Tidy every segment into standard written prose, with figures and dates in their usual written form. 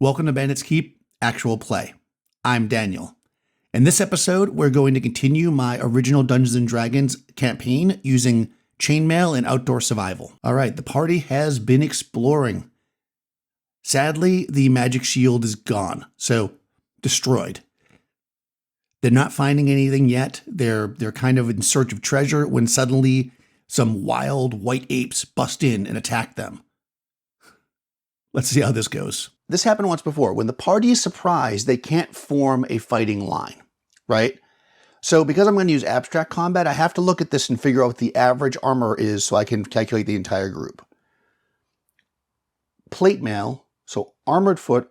Welcome to Bandit's Keep Actual Play. I'm Daniel. In this episode, we're going to continue my original Dungeons & Dragons campaign using Chainmail and Outdoor Survival. Alright, the party has been exploring. Sadly, the magic shield is gone, so destroyed. They're not finding anything yet. They're kind of in search of treasure when suddenly some wild white apes bust in and attack them. Let's see how this goes. This happened once before. When the party is surprised, they can't form a fighting line, right? So because I'm going to use abstract combat, I have to look at this and figure out what the average armor is so I can calculate the entire group. Plate mail, so armored foot,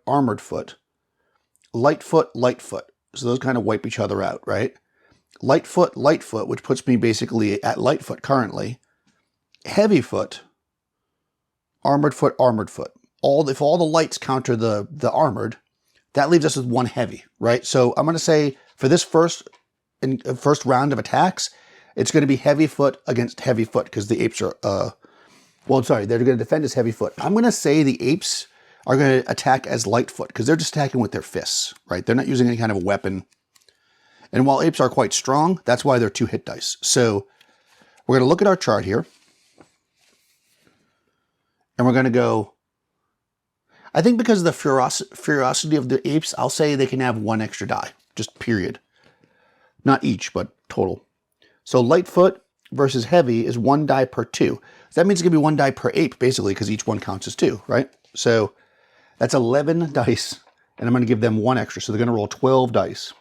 light foot. So those kind of wipe each other out, right? Light foot, which puts me basically at light foot currently. Heavy foot, armored foot. If all the lights counter the armored, that leaves us with one heavy, right? So I'm going to say for this first round of attacks, it's going to be heavy foot against heavy foot because the apes are, they're going to defend as heavy foot. I'm going to say the apes are going to attack as light foot because they're just attacking with their fists, right? They're not using any kind of a weapon. And while apes are quite strong, that's why they're 2 hit dice. So we're going to look at our chart here. And we're going to go, I think because of the ferocity of the apes, I'll say they can have 1 extra die, just period. Not each, but total. So light foot versus heavy is 1 die per 2. So that means it's going to be 1 die per ape, basically, because each one counts as 2, right? So that's 11 dice, and I'm going to give them 1 extra. So they're going to roll 12 dice.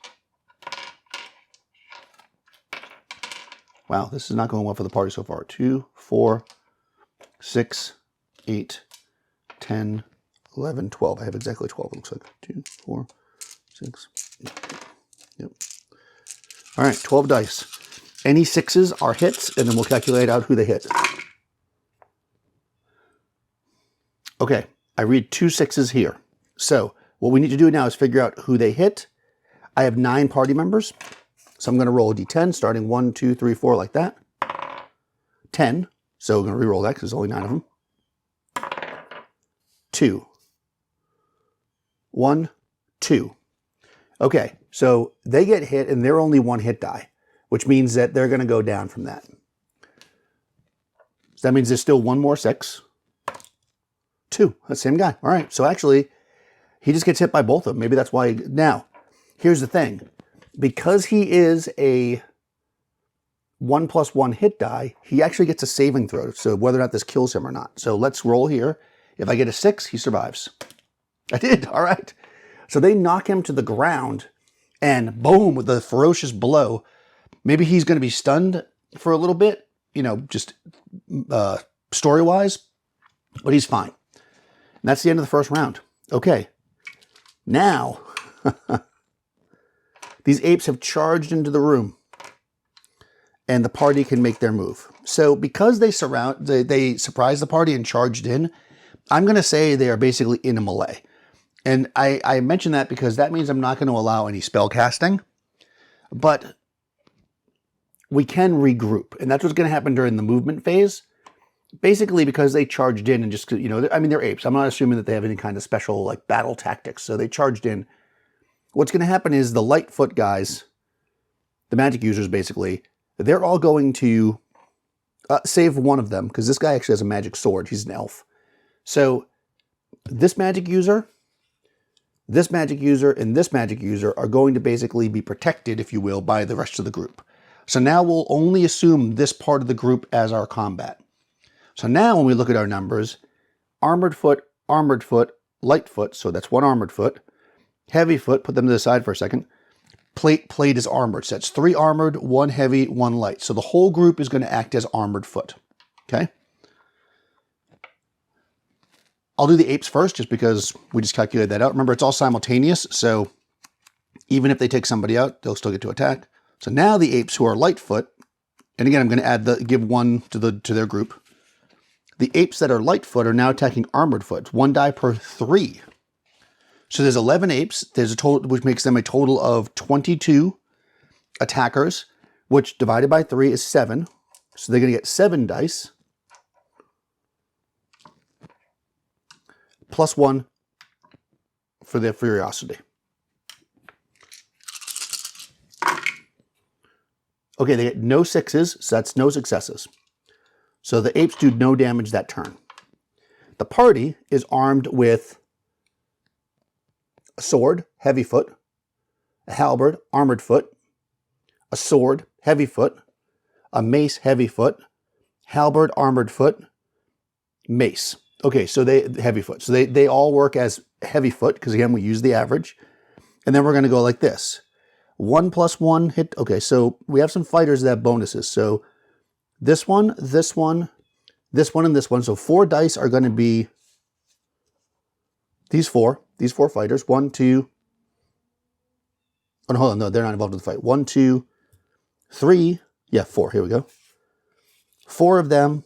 Wow, this is not going well for the party so far. 2, 4, 6, 8, 10, 11, 12. I have exactly 12, it looks like. 2, 4, 6, 8. Yep. All right, 12 dice. Any 6s are hits, and then we'll calculate out who they hit. Okay, I read 2 6s here. So what we need to do now is figure out who they hit. I have 9 party members. So I'm going to roll a d10, starting 1, 2, 3, 4, like that. 10. So we're going to re-roll that because there's only 9 of them. 2. 1, 2. Okay, so they get hit and they're only 1 hit die, which means that they're going to go down from that. So that means there's still 1 more 6. 2, that's the same guy. All right, so actually, he just gets hit by both of them. Maybe that's why. Now, here's the thing. Because he is a 1+1 hit die, he actually gets a saving throw, so whether or not this kills him or not. So let's roll here. If I get a 6, he survives. I did, all right. So they knock him to the ground, and boom, with a ferocious blow. Maybe he's going to be stunned for a little bit, you know, just story-wise, but he's fine. And that's the end of the first round. Okay, now, these apes have charged into the room, and the party can make their move. So because they surprised the party and charged in, I'm going to say they are basically in a melee. And I mention that because that means I'm not going to allow any spell casting, but we can regroup. And that's what's going to happen during the movement phase. Basically because they charged in and just, you know, I mean, they're apes. I'm not assuming that they have any kind of special like battle tactics. So they charged in. What's going to happen is the Lightfoot guys, the magic users basically, they're all going to save one of them because this guy actually has a magic sword. He's an elf. So this magic user, and this magic user are going to basically be protected, if you will, by the rest of the group. So now we'll only assume this part of the group as our combat. So now when we look at our numbers, armored foot, light foot, so that's 1 armored foot, heavy foot, put them to the side for a second, plate is armored. So that's 3 armored, 1 heavy, 1 light. So the whole group is going to act as armored foot, okay? I'll do the apes first just because we just calculated that out. Remember, it's all simultaneous, so even if they take somebody out, they'll still get to attack. So now the apes who are Lightfoot, and again, I'm going to give 1 to their group. The apes that are Lightfoot are now attacking armored foot. 1 die per 3. So there's 11 apes. There's a total, which makes them a total of 22 attackers, which divided by 3 is 7. So they're going to get 7 dice. +1 for their ferocity. Okay, they get no 6s, so that's no successes. So the apes do no damage that turn. The party is armed with a sword, heavy foot, a halberd, armored foot, a sword, heavy foot, a mace, heavy foot, halberd, armored foot, mace. Okay, so heavy foot. So they all work as heavy foot, because again, we use the average. And then we're going to go like this. 1 + 1 hit. Okay, so we have some fighters that have bonuses. So this one, this one, this one, and this one. So 4 dice are going to be these four fighters. 1, 2. Oh, no, hold on. No, they're not involved in the fight. 1, 2, 3. Yeah, 4. Here we go. 4 of them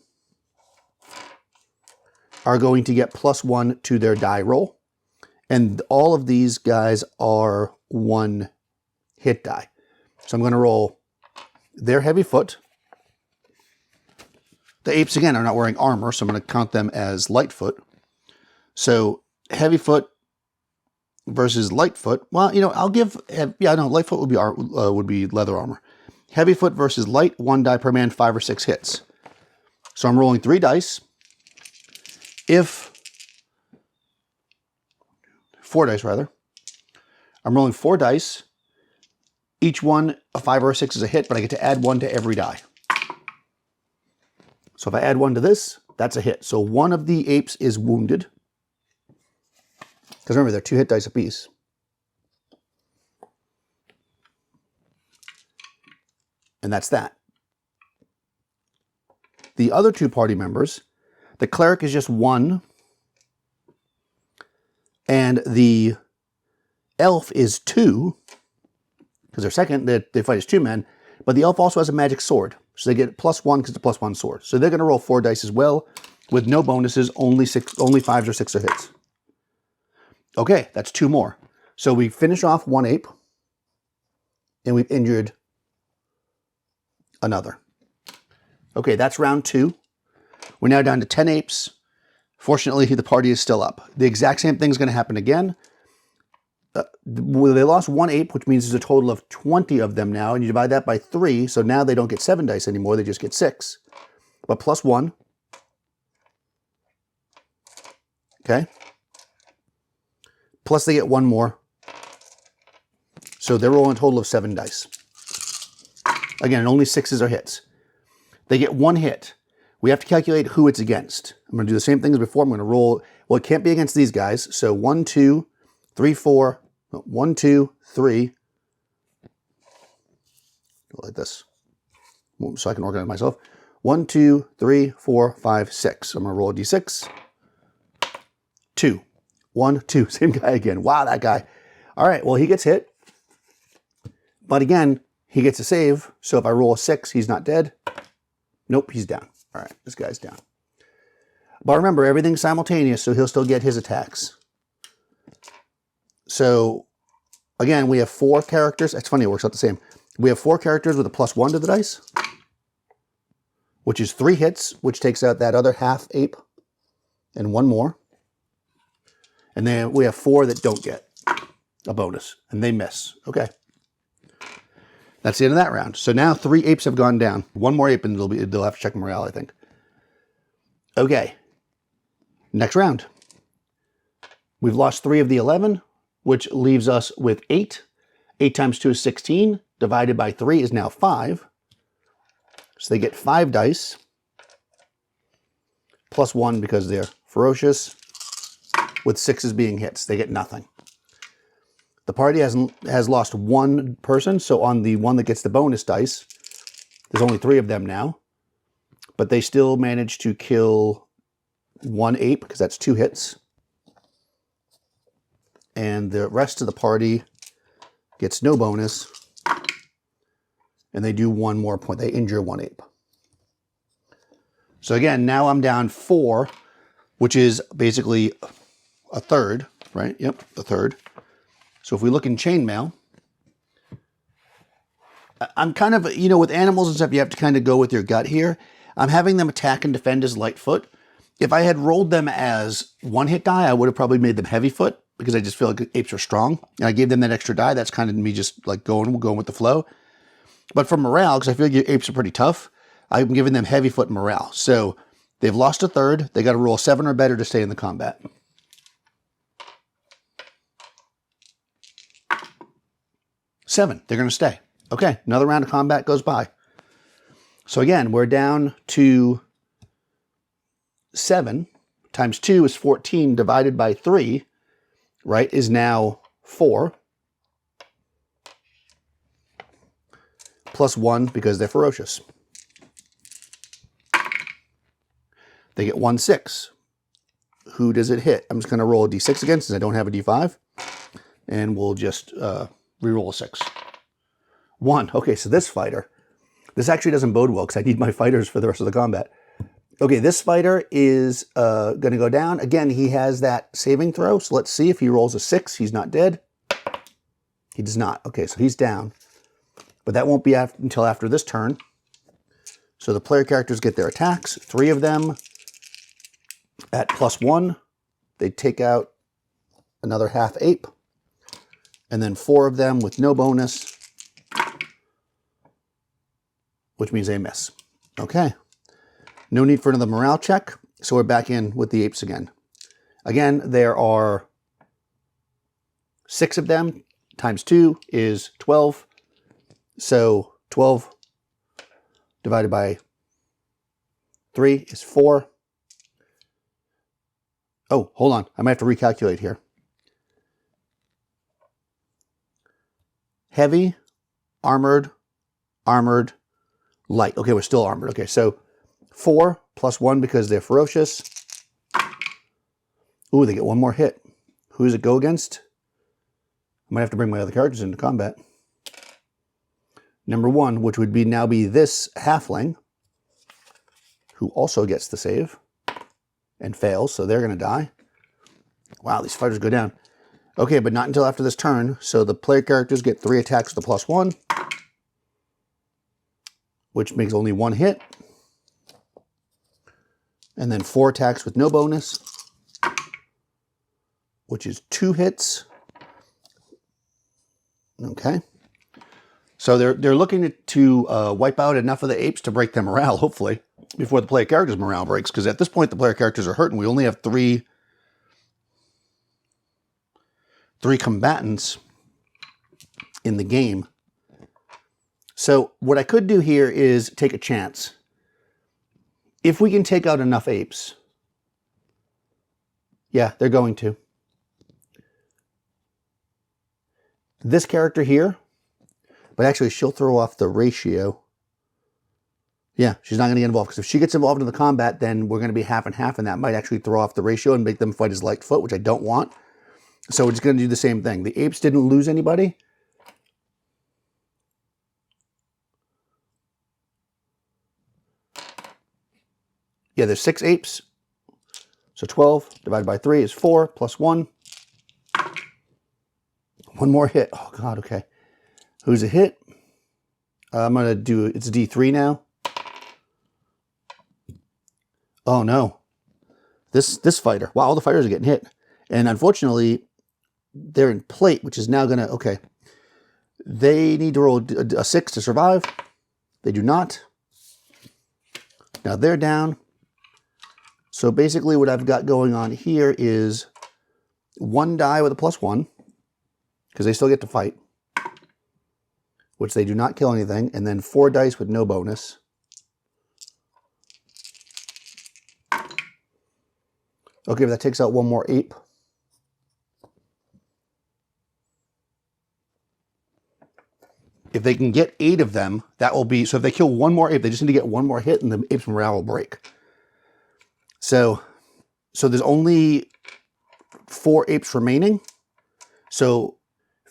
are going to get +1 to their die roll. And all of these guys are 1 hit die. So I'm going to roll their heavy foot. The apes, again, are not wearing armor, so I'm going to count them as light foot. So heavy foot versus light foot. Well, you know, I'll give, yeah, no, light foot would be leather armor. Heavy foot versus light, 1 die per man, 5 or 6 hits. So I'm rolling 3 dice. If 4 dice rather. I'm rolling 4 dice. Each one, a 5 or a 6 is a hit, but I get to add 1 to every die. So if I add 1 to this, that's a hit. So 1 of the apes is wounded. Because remember, they're 2 hit dice apiece. And that's that. The other 2 party members, the cleric is just 1. And the elf is 2. Because they're second, they fight as 2 men. But the elf also has a magic sword. So they get +1 because it's a +1 sword. So they're going to roll 4 dice as well. With no bonuses, only 5s or 6 are hits. Okay, that's 2 more. So we finish off 1 ape. And we've injured another. Okay, that's round 2. We're now down to 10 apes. Fortunately, the party is still up. The exact same thing is going to happen again. They lost 1 ape, which means there's a total of 20 of them now, and you divide that by 3, so now they don't get 7 dice anymore, they just get 6. But +1. Okay? Plus they get 1 more. So they're rolling a total of 7 dice. Again, only 6s are hits. They get 1 hit. We have to calculate who it's against. I'm going to do the same thing as before. I'm going to roll, well, it can't be against these guys. So 1, 2, 3, 4, 1, 2, 3. Go like this, so I can organize myself. 1, 2, 3, 4, 5, 6. I'm going to roll a d6. 2. 1, 2. Same guy again. Wow, that guy. All right, well, he gets hit. But again, he gets a save. So if I roll a 6, he's not dead. Nope, he's down. All right, this guy's down. But remember, everything's simultaneous, so he'll still get his attacks. So, again, we have 4 characters. It's funny, it works out the same. We have 4 characters with a +1 to the dice, which is 3 hits, which takes out that other half ape, and 1 more. And then we have 4 that don't get a bonus, and they miss. Okay. That's the end of that round. So now 3 apes have gone down. 1 more ape, and they'll have to check morale, I think. Okay. Next round. We've lost 3 of the 11, which leaves us with 8. 8 times 2 is 16. Divided by 3 is now 5. So they get 5 dice. +1 because they're ferocious. With 6s being hits. They get nothing. The party has lost 1 person, so on the one that gets the bonus dice, there's only 3 of them now. But they still manage to kill 1 ape, because that's 2 hits. And the rest of the party gets no bonus. And they do 1 more point. They injure 1 ape. So again, now I'm down 4, which is basically a third, right? Yep, a third. So if we look in Chainmail, I'm kind of, you know, with animals and stuff, you have to kind of go with your gut here. I'm having them attack and defend as light foot. If I had rolled them as 1 hit die, I would have probably made them heavy foot. because I just feel like apes are strong. And I gave them that extra die. That's kind of me just like going with the flow. But for morale, because I feel like apes are pretty tough, I'm giving them heavy foot morale. So they've lost a third. They got to roll 7 or better to stay in the combat. 7. They're going to stay. Okay, another round of combat goes by. So again, we're down to 7 times 2 is 14 divided by 3, right, is now 4. Plus 1 because they're ferocious. They get 1/6. Who does it hit? I'm just going to roll a d6 again since I don't have a d5. And we'll just reroll a 6. 1. Okay, so this fighter. This actually doesn't bode well because I need my fighters for the rest of the combat. Okay, this fighter is going to go down. Again, he has that saving throw. So let's see if he rolls a 6. He's not dead. He does not. Okay, so he's down. But that won't be until after this turn. So the player characters get their attacks. 3 of them at +1. They take out another half ape. And then 4 of them with no bonus, which means they miss. Okay. No need for another morale check. So we're back in with the apes again. Again, there are 6 of them. Times 2 is 12. So 12 divided by 3 is 4. Oh, hold on. I might have to recalculate here. Heavy, armored, armored, light. Okay, we're still armored. Okay, so 4 plus 1 because they're ferocious. Ooh, they get 1 more hit. Who does it go against? I might have to bring my other characters into combat. Number 1, which would now be this halfling, who also gets the save and fails, so they're going to die. Wow, these fighters go down. Okay, but not until after this turn. So the player characters get 3 attacks with a +1, which makes only 1 hit. And then 4 attacks with no bonus, which is 2 hits. Okay. So they're looking to wipe out enough of the apes to break their morale, hopefully, before the player character's morale breaks. Because at this point, the player characters are hurt, and we only have 3 combatants in the game. So what I could do here is take a chance. If we can take out enough apes. Yeah, they're going to. This character here, but actually she'll throw off the ratio. Yeah, she's not going to get involved, because if she gets involved in the combat, then we're going to be half and half, and that might actually throw off the ratio and make them fight as light foot, which I don't want. So we're just going to do the same thing. The apes didn't lose anybody. Yeah, there's 6 apes. So 12 divided by 3 is 4 plus 1. 1 more hit. Oh, God, okay. Who's a hit? I'm going to do, it's D3 now. Oh, no. This fighter. Wow, all the fighters are getting hit. And unfortunately, they're in plate, which is now going to, okay. They need to roll a 6 to survive. They do not. Now they're down. So basically what I've got going on here is 1 die with a +1, because they still get to fight, which they do not kill anything, and then 4 dice with no bonus. Okay, but that takes out 1 more ape. If they can get 8 of them, that will be, so if they kill 1 more ape, they just need to get 1 more hit and the ape's morale will break. So there's only 4 apes remaining. So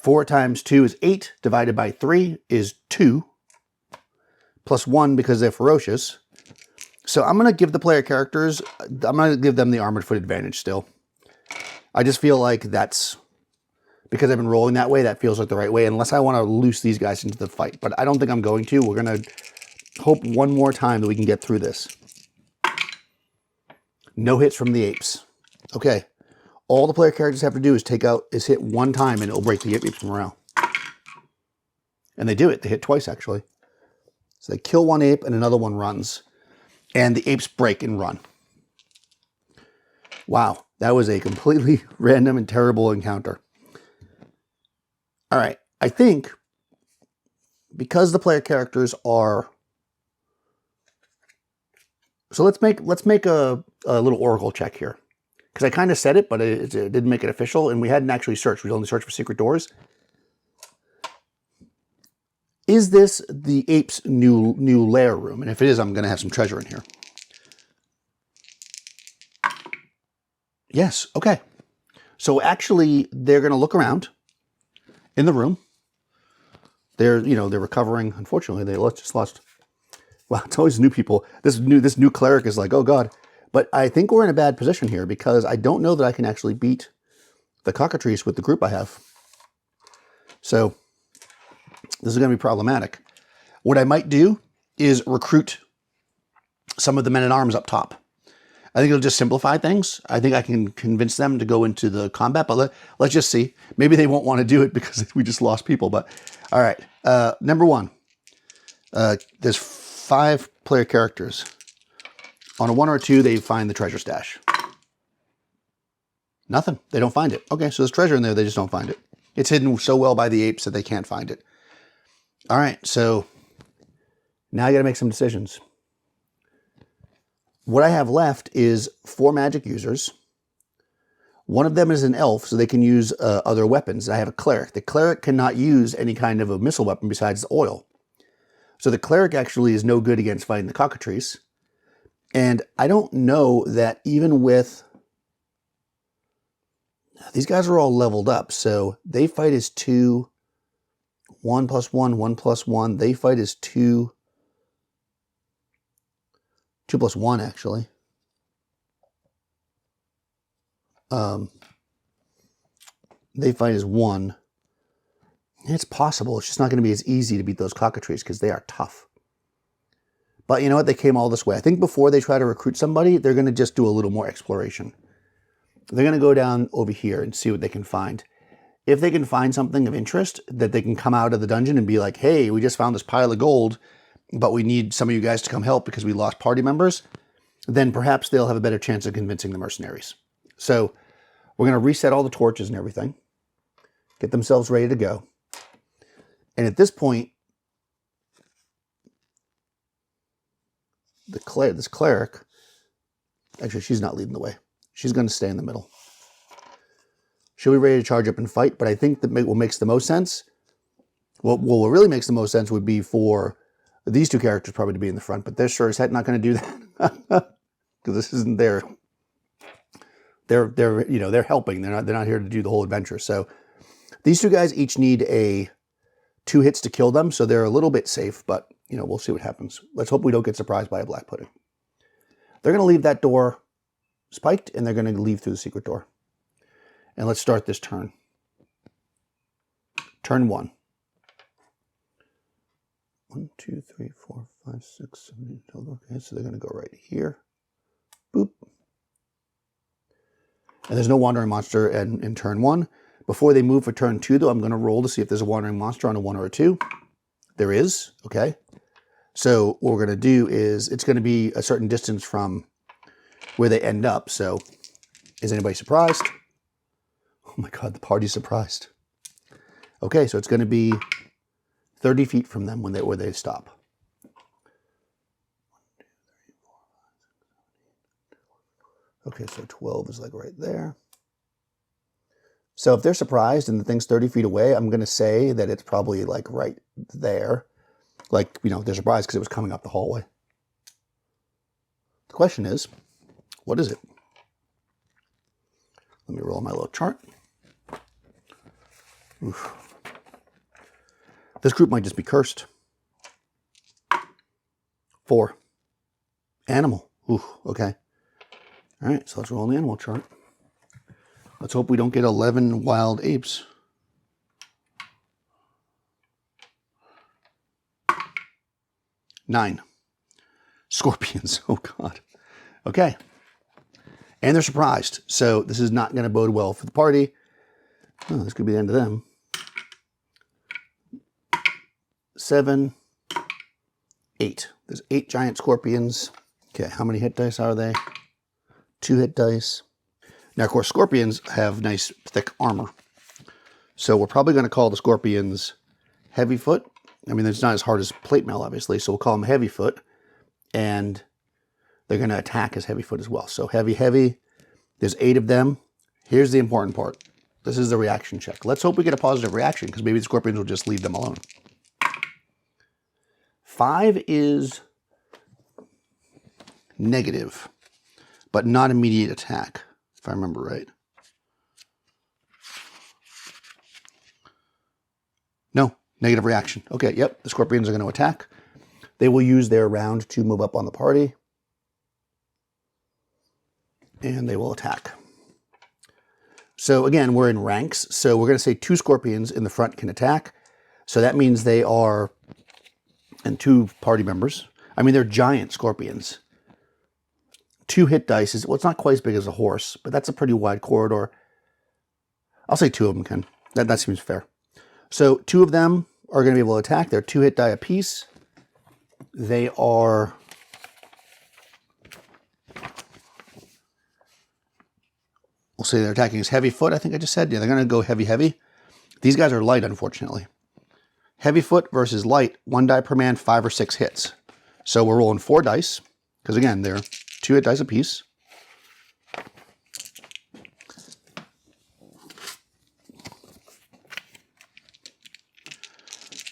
4 times 2 is 8, divided by 3 is 2, plus 1 because they're ferocious. So I'm going to give the player characters, I'm going to give them the armored foot advantage still. I just feel like that's, because I've been rolling that way, that feels like the right way, unless I want to loose these guys into the fight. But I don't think I'm going to. We're going to hope one more time that we can get through this. No hits from the apes. Okay. All the player characters have to do is hit one time and it'll break the ape's morale. And they do it. They hit twice, actually. So they kill one ape and another one runs. And the apes break and run. Wow, that was a completely random and terrible encounter. All right, I think because the player characters are... So let's make a little oracle check here. Because I kind of said it, but it didn't make it official, and we hadn't actually searched. We only searched for secret doors. Is this the ape's new lair room? And if it is, I'm going to have some treasure in here. Yes, okay. So actually, they're going to look around in the room. They're recovering. Unfortunately, they just lost. Well, it's always new people. This new cleric is like, oh God. But I think we're in a bad position here because I don't know that I can actually beat the Cockatrice with the group I have. So this is going to be problematic. What I might do is recruit some of the men-at-arms up top. I think it'll just simplify things. I think I can convince them to go into the combat, but let's just see. Maybe they won't want to do it because we just lost people. But all right, number one, there's 5 player characters. On a 1 or a 2, they find the treasure stash. Nothing. They don't find it. Okay, so there's treasure in there. They just don't find it. It's hidden so well by the apes that they can't find it. All right, so now I got to make some decisions. What I have left is 4 magic users. One of them is an elf, so they can use other weapons. I have a cleric. The cleric cannot use any kind of a missile weapon besides the oil. So the cleric actually is no good against fighting the Cockatrice. And I don't know that even with... These guys are all leveled up, so they fight as 2, 1 + 1, 1 + 1. They fight as 2, 2 + 1, actually. They fight as 1. It's possible. It's just not going to be as easy to beat those Cockatrices because they are tough. But you know what? They came all this way. I think before they try to recruit somebody, they're going to just do a little more exploration. They're going to go down over here and see what they can find. If they can find something of interest, that they can come out of the dungeon and be like, hey, we just found this pile of gold, but we need some of you guys to come help because we lost party members, then perhaps they'll have a better chance of convincing the mercenaries. So we're going to reset all the torches and everything, get themselves ready to go. And at this point, this cleric, actually, she's not leading the way. She's going to stay in the middle. She'll be ready to charge up and fight, but I think that what makes the most sense, what really makes the most sense would be for these 2 characters probably to be in the front, but they're sure as heck not going to do that because this isn't their. They're helping. They're not here to do the whole adventure. So these 2 guys each need 2 hits to kill them, so they're a little bit safe, but we'll see what happens. Let's hope we don't get surprised by a black pudding. They're going to leave that door spiked, and they're going to leave through the secret door. And let's start this turn. Turn 1. 1, 2, 3, 4, 5, 6, 7, 8, 12. Okay, so they're going to go right here. Boop. And there's no wandering monster in turn 1. Before they move for turn 2, though, I'm going to roll to see if there's a wandering monster on a 1 or a 2. There is. Okay. So what we're going to do is it's going to be a certain distance from where they end up. So is anybody surprised? Oh my God, the party's surprised. Okay, so it's going to be 30 feet from them where they stop. 1, 2, 3, 4, 5, 6, 7, 8. Okay, so 12 is like right there. So if they're surprised and the thing's 30 feet away, I'm going to say that it's probably like right there. Like, they're surprised because it was coming up the hallway. The question is, what is it? Let me roll my little chart. Oof. This group might just be cursed. 4. Animal. Ooh, okay. All right, so let's roll the animal chart. Let's hope we don't get 11 wild apes. 9. Scorpions. Oh, God. Okay. And they're surprised. So this is not going to bode well for the party. Oh, this could be the end of them. 7, 8. There's 8 giant scorpions. Okay, how many hit dice are they? 2 hit dice. Now, of course, scorpions have nice, thick armor. So we're probably going to call the scorpions Heavyfoot. I mean, it's not as hard as plate mail, obviously, so we'll call them Heavyfoot. And they're going to attack as Heavyfoot as well. So heavy, heavy. There's 8 of them. Here's the important part. This is the reaction check. Let's hope we get a positive reaction, because maybe the scorpions will just leave them alone. 5 is negative, but not immediate attack, if I remember right. No, negative reaction. Okay, yep, the scorpions are going to attack. They will use their round to move up on the party. And they will attack. So again, we're in ranks. So we're going to say 2 scorpions in the front can attack. So that means they are, and 2 party members. I mean, they're giant scorpions. 2 hit dice is, well, it's not quite as big as a horse, but that's a pretty wide corridor. I'll say 2 of them can. That seems fair. So 2 of them are going to be able to attack. They're 2 hit die apiece. They are... We'll say they're attacking as Heavyfoot, I think I just said. Yeah, they're going to go heavy, heavy. These guys are light, unfortunately. Heavyfoot versus light, 1 die per man, 5 or 6 hits. So we're rolling 4 dice, because again, they're 2 hit dice apiece.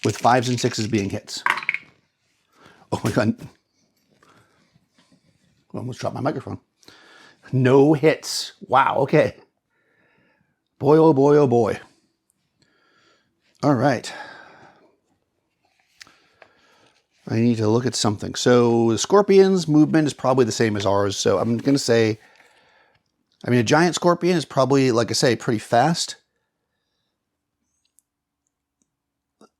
With 5s and 6s being hits. Oh my God. I almost dropped my microphone. No hits. Wow, okay. Boy, oh boy, oh boy. All right. I need to look at something. So the scorpion's movement is probably the same as ours. So I'm going to say, I mean, a giant scorpion is probably, like I say, pretty fast.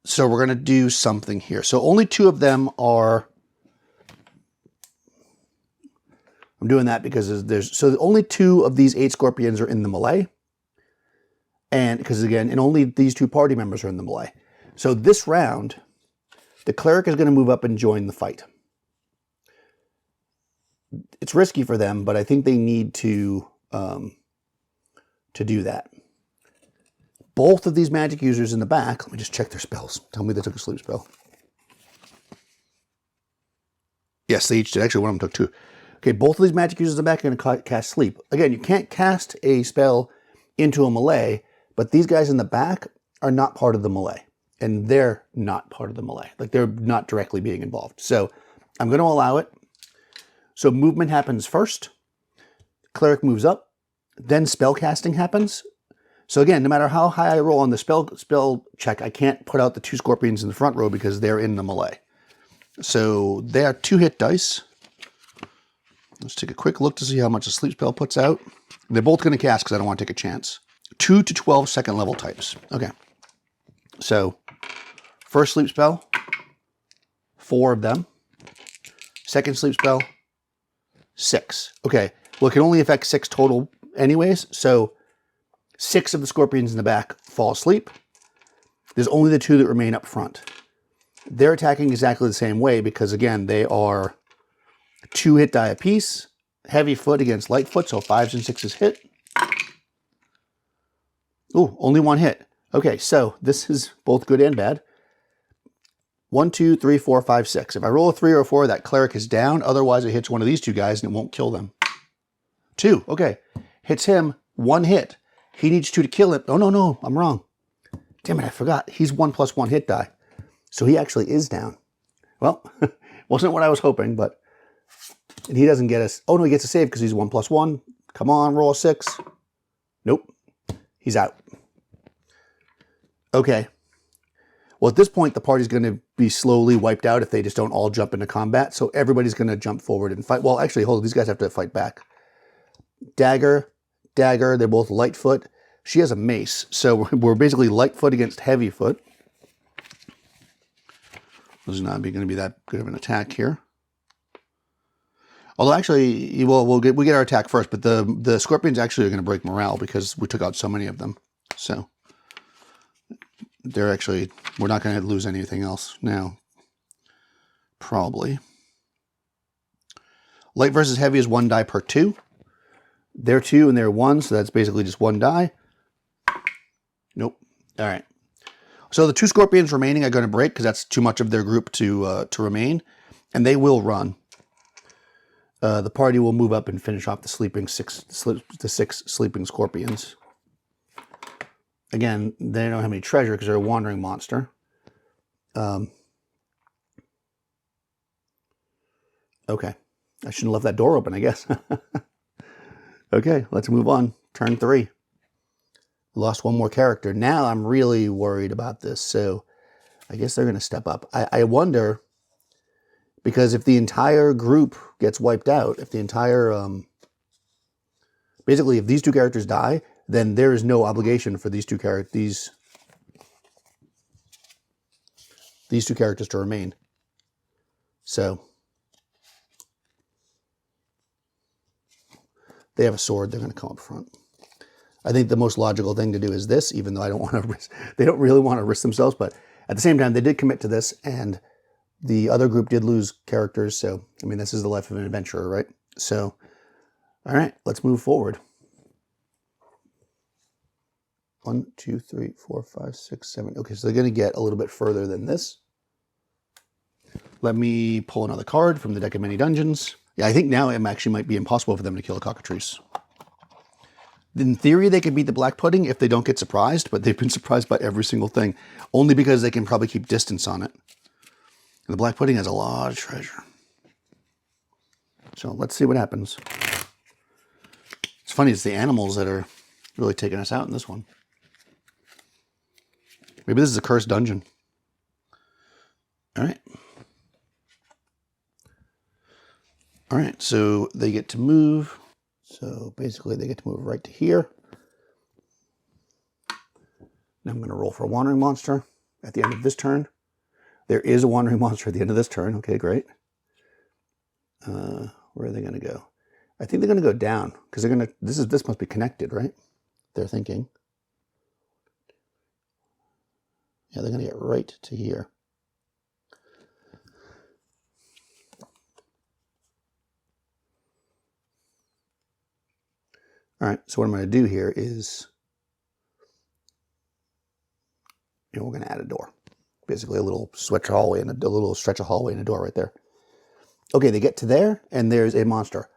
So we're going to do something here. So only 2 of them are... I'm doing that because so only 2 of these 8 scorpions are in the melee. And because again, and only these 2 party members are in the melee. So this round, the cleric is going to move up and join the fight. It's risky for them, but I think they need to do that. Both of these magic users in the back, let me just check their spells. Tell me they took a sleep spell. Yes, they each did. Actually, one of them took 2. Okay, both of these magic users in the back are going to cast sleep. Again, you can't cast a spell into a melee, but these guys in the back are not part of the melee. And they're not part of the melee. Like, they're not directly being involved. So I'm going to allow it. So movement happens first. Cleric moves up. Then spell casting happens. So again, no matter how high I roll on the spell check, I can't put out the 2 scorpions in the front row because they're in the melee. So they are 2 hit dice. Let's take a quick look to see how much a sleep spell puts out. They're both going to cast because I don't want to take a chance. 2 to 12 second level types. Okay. So, first sleep spell, 4 of them. Second sleep spell, 6. Okay. Well, it can only affect 6 total anyways. So, 6 of the scorpions in the back fall asleep. There's only the 2 that remain up front. They're attacking exactly the same way because, again, they are 2 hit die apiece, Heavyfoot against Lightfoot, so 5s and 6s hit. Ooh, only 1 hit. Okay, so this is both good and bad. 1, 2, 3, 4, 5, 6. If I roll a 3 or a 4, that cleric is down. Otherwise, it hits one of these 2 guys and it won't kill them. 2, okay. Hits him, 1 hit. He needs 2 to kill him. Oh, no, I'm wrong. Damn it, I forgot. He's 1 + 1 hit die. So he actually is down. Well, wasn't what I was hoping, but... And he doesn't get us. Oh, no, he gets a save because he's 1 + 1. Come on, roll a 6. Nope. He's out. Okay. Well, at this point, the party's going to be slowly wiped out if they just don't all jump into combat. So everybody's going to jump forward and fight. Well, actually, hold on. These guys have to fight back. Dagger. They're both Lightfoot. She has a mace. So we're basically Lightfoot against Heavyfoot. This is not going to be that good of an attack here. Although actually, well, we get our attack first, but the scorpions actually are going to break morale because we took out so many of them. So they're actually, we're not going to lose anything else now. Probably. Light versus heavy is 1 die per 2. They're 2 and they're 1, so that's basically just 1 die. Nope. All right. So the 2 scorpions remaining are going to break because that's too much of their group to remain, and they will run. The party will move up and finish off the 6 sleeping scorpions. Again, they don't have any treasure because they're a wandering monster. Okay. I shouldn't have left that door open, I guess. Okay, let's move on. Turn 3. Lost 1 more character. Now I'm really worried about this, so I guess they're going to step up. I wonder, because if the entire group gets wiped out, if the entire... basically, if these 2 characters die, then there is no obligation for these 2 characters... these 2 characters to remain. So... they have a sword, they're going to come up front. I think the most logical thing to do is this, even though I don't want to risk, they don't really want to risk themselves, but at the same time, they did commit to this, and the other group did lose characters, so, I mean, this is the life of an adventurer, right? So, all right, let's move forward. 1, 2, 3, 4, 5, 6, 7. Okay, so they're going to get a little bit further than this. Let me pull another card from the deck of many dungeons. Yeah, I think now it actually might be impossible for them to kill a Cockatrice. In theory, they could beat the Black Pudding if they don't get surprised, but they've been surprised by every single thing, only because they can probably keep distance on it. And the Black Pudding has a lot of treasure. So let's see what happens. It's funny, it's the animals that are really taking us out in this one. Maybe this is a cursed dungeon. All right. All right, so they get to move. So basically they get to move right to here. Now I'm going to roll for a wandering monster at the end of this turn. There is a wandering monster at the end of this turn. Okay, great. Where are they going to go? I think they're going to go down because they're going to, this must be connected, right? They're thinking. Yeah, they're going to get right to here. All right, so what I'm going to do here is, we're going to add a door. Basically a little stretch of hallway and a little stretch of hallway and a door right there. Okay, they get to there, and there's a monster.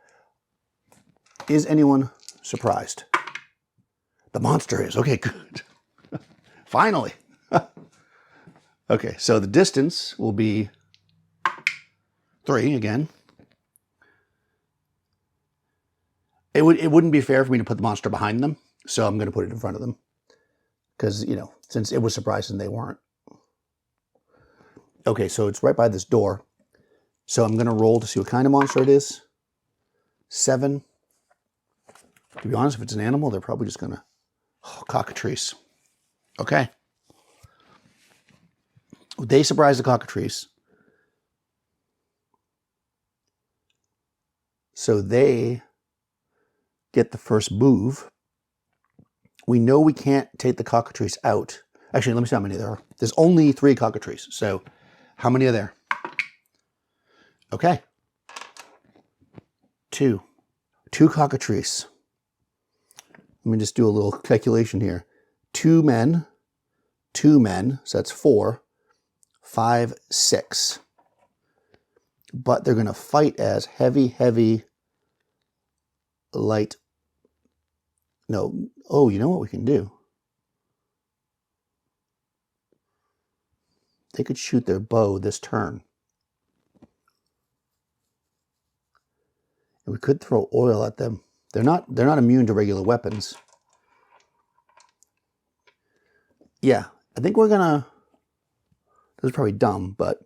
Is anyone surprised? The monster is. Okay, good. Finally. Okay, so the distance will be 3 again. It wouldn't be fair for me to put the monster behind them, so I'm going to put it in front of them. Because, since it was surprising they weren't. Okay, so it's right by this door. So I'm going to roll to see what kind of monster it is. 7. To be honest, if it's an animal, they're probably just going to... Oh, Cockatrice. Okay. They surprise the Cockatrice. So they get the first move. We know we can't take the Cockatrice out. Actually, let me see how many there are. There's only 3 Cockatrices. So how many are there? Okay. 2. 2 Cockatrice. Let me just do a little calculation here. 2 men. 2 men. So that's 4. 5, 6. But they're going to fight as heavy, light. No. Oh, you know what we can do? They could shoot their bow this turn. And we could throw oil at them. They're not immune to regular weapons. Yeah, I think we're gonna... This is probably dumb, but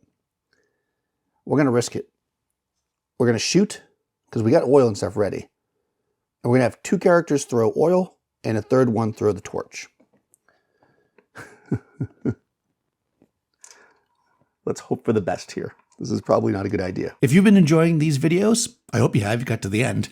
we're gonna risk it. We're gonna shoot, because we got oil and stuff ready. And we're gonna have 2 characters throw oil, and a third one throw the torch. Let's hope for the best here. This is probably not a good idea. If you've been enjoying these videos, I hope you have, you got to the end.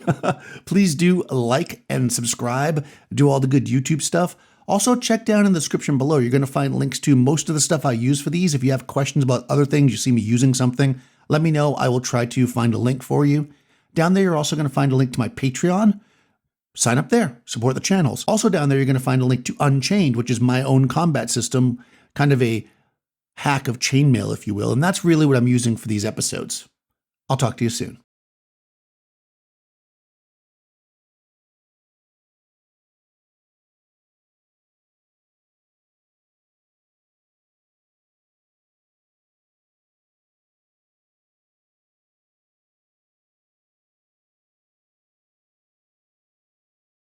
Please do like and subscribe, do all the good YouTube stuff. Also, check down in the description below. You're going to find links to most of the stuff I use for these. If you have questions about other things, you see me using something, let me know. I will try to find a link for you. Down there, you're also going to find a link to my Patreon. Sign up there, support the channels. Also down there, you're going to find a link to Unchained, which is my own combat system, kind of a hack of chainmail, if you will. And that's really what I'm using for these episodes. I'll talk to you soon.